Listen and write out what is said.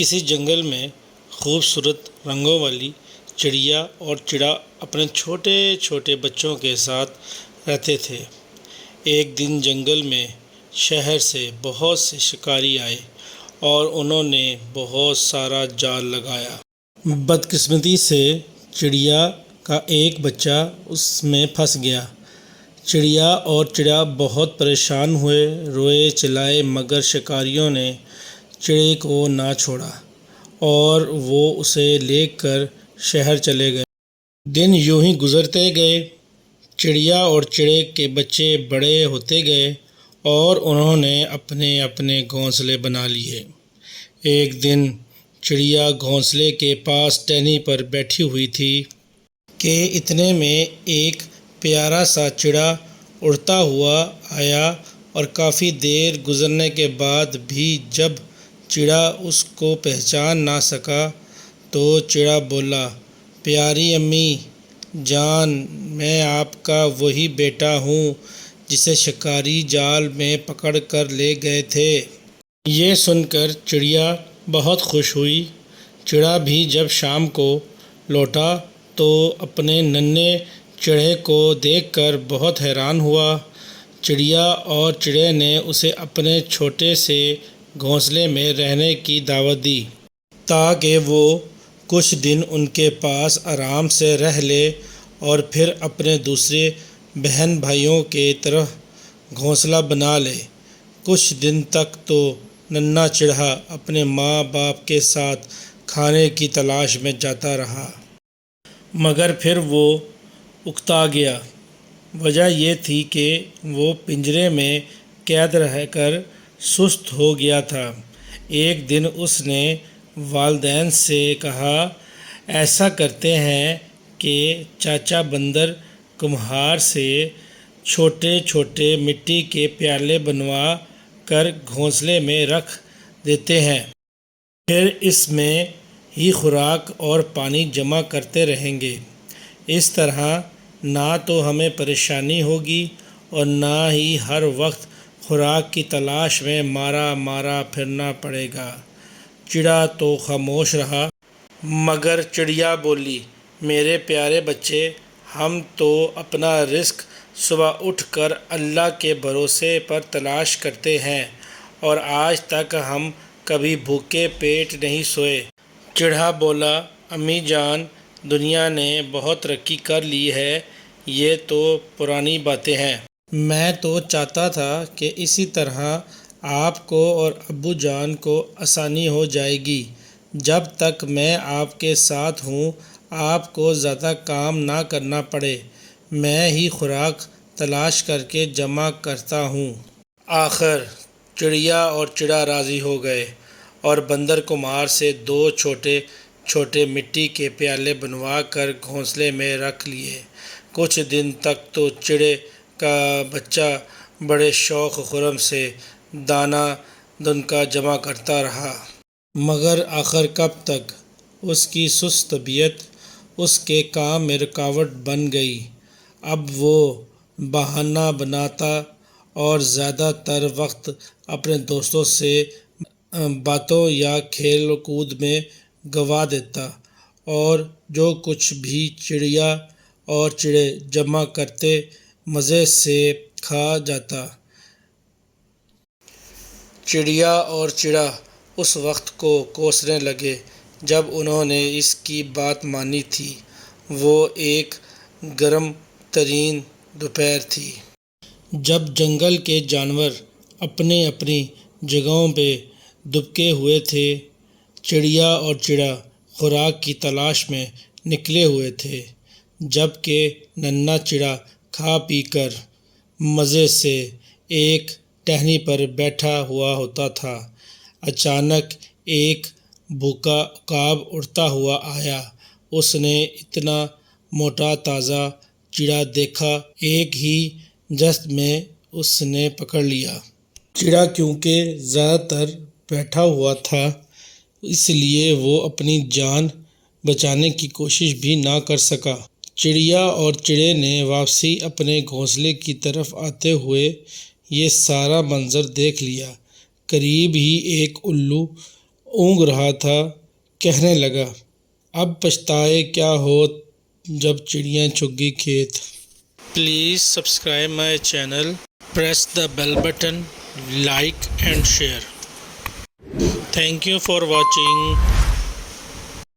کسی جنگل میں خوبصورت رنگوں والی چڑیا اور چڑا اپنے چھوٹے چھوٹے بچوں کے ساتھ رہتے تھے۔ ایک دن جنگل میں شہر سے بہت سے شکاری آئے اور انہوں نے بہت سارا جال لگایا۔ بدقسمتی سے چڑیا کا ایک بچہ اس میں پھنس گیا۔ چڑیا اور چڑا بہت پریشان ہوئے، روئے چلائے، مگر شکاریوں نے چڑے کو نہ چھوڑا اور وہ اسے لے کر شہر چلے گئے۔ دن یوں ہی گزرتے گئے۔ چڑیا اور چڑے کے بچے بڑے ہوتے گئے اور انہوں نے اپنے اپنے گھونسلے بنا لیے۔ ایک دن چڑیا گھونسلے کے پاس ٹہنی پر بیٹھی ہوئی تھی کہ اتنے میں ایک پیارا سا چڑا اڑتا ہوا آیا اور کافی دیر گزرنے کے بعد بھی جب چڑا اس کو پہچان نہ سکا تو چڑا بولا، پیاری امی جان، میں آپ کا وہی بیٹا ہوں جسے شکاری جال میں پکڑ کر لے گئے تھے۔ یہ سن کر چڑیا بہت خوش ہوئی۔ چڑا بھی جب شام کو لوٹا تو اپنے ننھے چڑھے کو دیکھ کر بہت حیران ہوا۔ چڑیا اور چڑے نے اسے اپنے چھوٹے سے گھونسلے میں رہنے کی دعوت دی تاکہ وہ کچھ دن ان کے پاس آرام سے رہ لے اور پھر اپنے دوسرے بہن بھائیوں کی طرح گھونسلہ بنا لے۔ کچھ دن تک تو ننھا چڑھا اپنے ماں باپ کے ساتھ کھانے کی تلاش میں جاتا رہا، مگر پھر وہ اکتا گیا۔ وجہ یہ تھی کہ وہ پنجرے میں قید رہ کر سست ہو گیا تھا۔ ایک دن اس نے والدین سے کہا، ایسا کرتے ہیں کہ چاچا بندر کمہار سے چھوٹے چھوٹے مٹی کے پیالے بنوا کر گھونسلے میں رکھ دیتے ہیں، پھر اس میں ہی خوراک اور پانی جمع کرتے رہیں گے۔ اس طرح نہ تو ہمیں پریشانی ہوگی اور نہ ہی ہر وقت خوراک کی تلاش میں مارا مارا پھرنا پڑے گا۔ چڑا تو خاموش رہا، مگر چڑیا بولی، میرے پیارے بچے، ہم تو اپنا رزق صبح اٹھ کر اللہ کے بھروسے پر تلاش کرتے ہیں اور آج تک ہم کبھی بھوکے پیٹ نہیں سوئے۔ چڑا بولا، امی جان، دنیا نے بہت ترقی کر لی ہے، یہ تو پرانی باتیں ہیں۔ میں تو چاہتا تھا کہ اسی طرح آپ کو اور ابو جان کو آسانی ہو جائے گی۔ جب تک میں آپ کے ساتھ ہوں آپ کو زیادہ کام نہ کرنا پڑے، میں ہی خوراک تلاش کر کے جمع کرتا ہوں۔ آخر چڑیا اور چڑا راضی ہو گئے اور بندر کمہار سے دو چھوٹے چھوٹے مٹی کے پیالے بنوا کر گھونسلے میں رکھ لیے۔ کچھ دن تک تو چڑے کا بچہ بڑے شوق و خرم سے دانہ دنکا جمع کرتا رہا، مگر آخر کب تک اس کی سست طبیعت اس کے کام میں رکاوٹ بن گئی۔ اب وہ بہانہ بناتا اور زیادہ تر وقت اپنے دوستوں سے باتوں یا کھیل کود میں گنوا دیتا اور جو کچھ بھی چڑیا اور چڑے جمع کرتے مزے سے کھا جاتا۔ چڑیا اور چڑا اس وقت کو کوسنے لگے جب انہوں نے اس کی بات مانی تھی۔ وہ ایک گرم ترین دوپہر تھی جب جنگل کے جانور اپنی اپنی جگہوں پہ دبکے ہوئے تھے۔ چڑیا اور چڑا خوراک کی تلاش میں نکلے ہوئے تھے، جبکہ ننھا چڑا کھا پی کر مزے سے ایک ٹہنی پر بیٹھا ہوا ہوتا تھا۔ اچانک ایک بھوکا عقاب اڑتا ہوا آیا۔ اس نے اتنا موٹا تازہ چڑا دیکھا، ایک ہی جست میں اس نے پکڑ لیا۔ چڑا کیونکہ زیادہ تر بیٹھا ہوا تھا، اس لیے وہ اپنی جان بچانے کی کوشش بھی نہ کر سکا۔ چڑیا اور چڑے نے واپسی اپنے گھونسلے کی طرف آتے ہوئے یہ سارا منظر دیکھ لیا۔ قریب ہی ایک الو اونگ رہا تھا، کہنے لگا، اب پچھتائے کیا ہوت جب چڑیاں چگ گئی کھیت۔ Please subscribe my channel, press the bell button, like and share. Thank you for watching.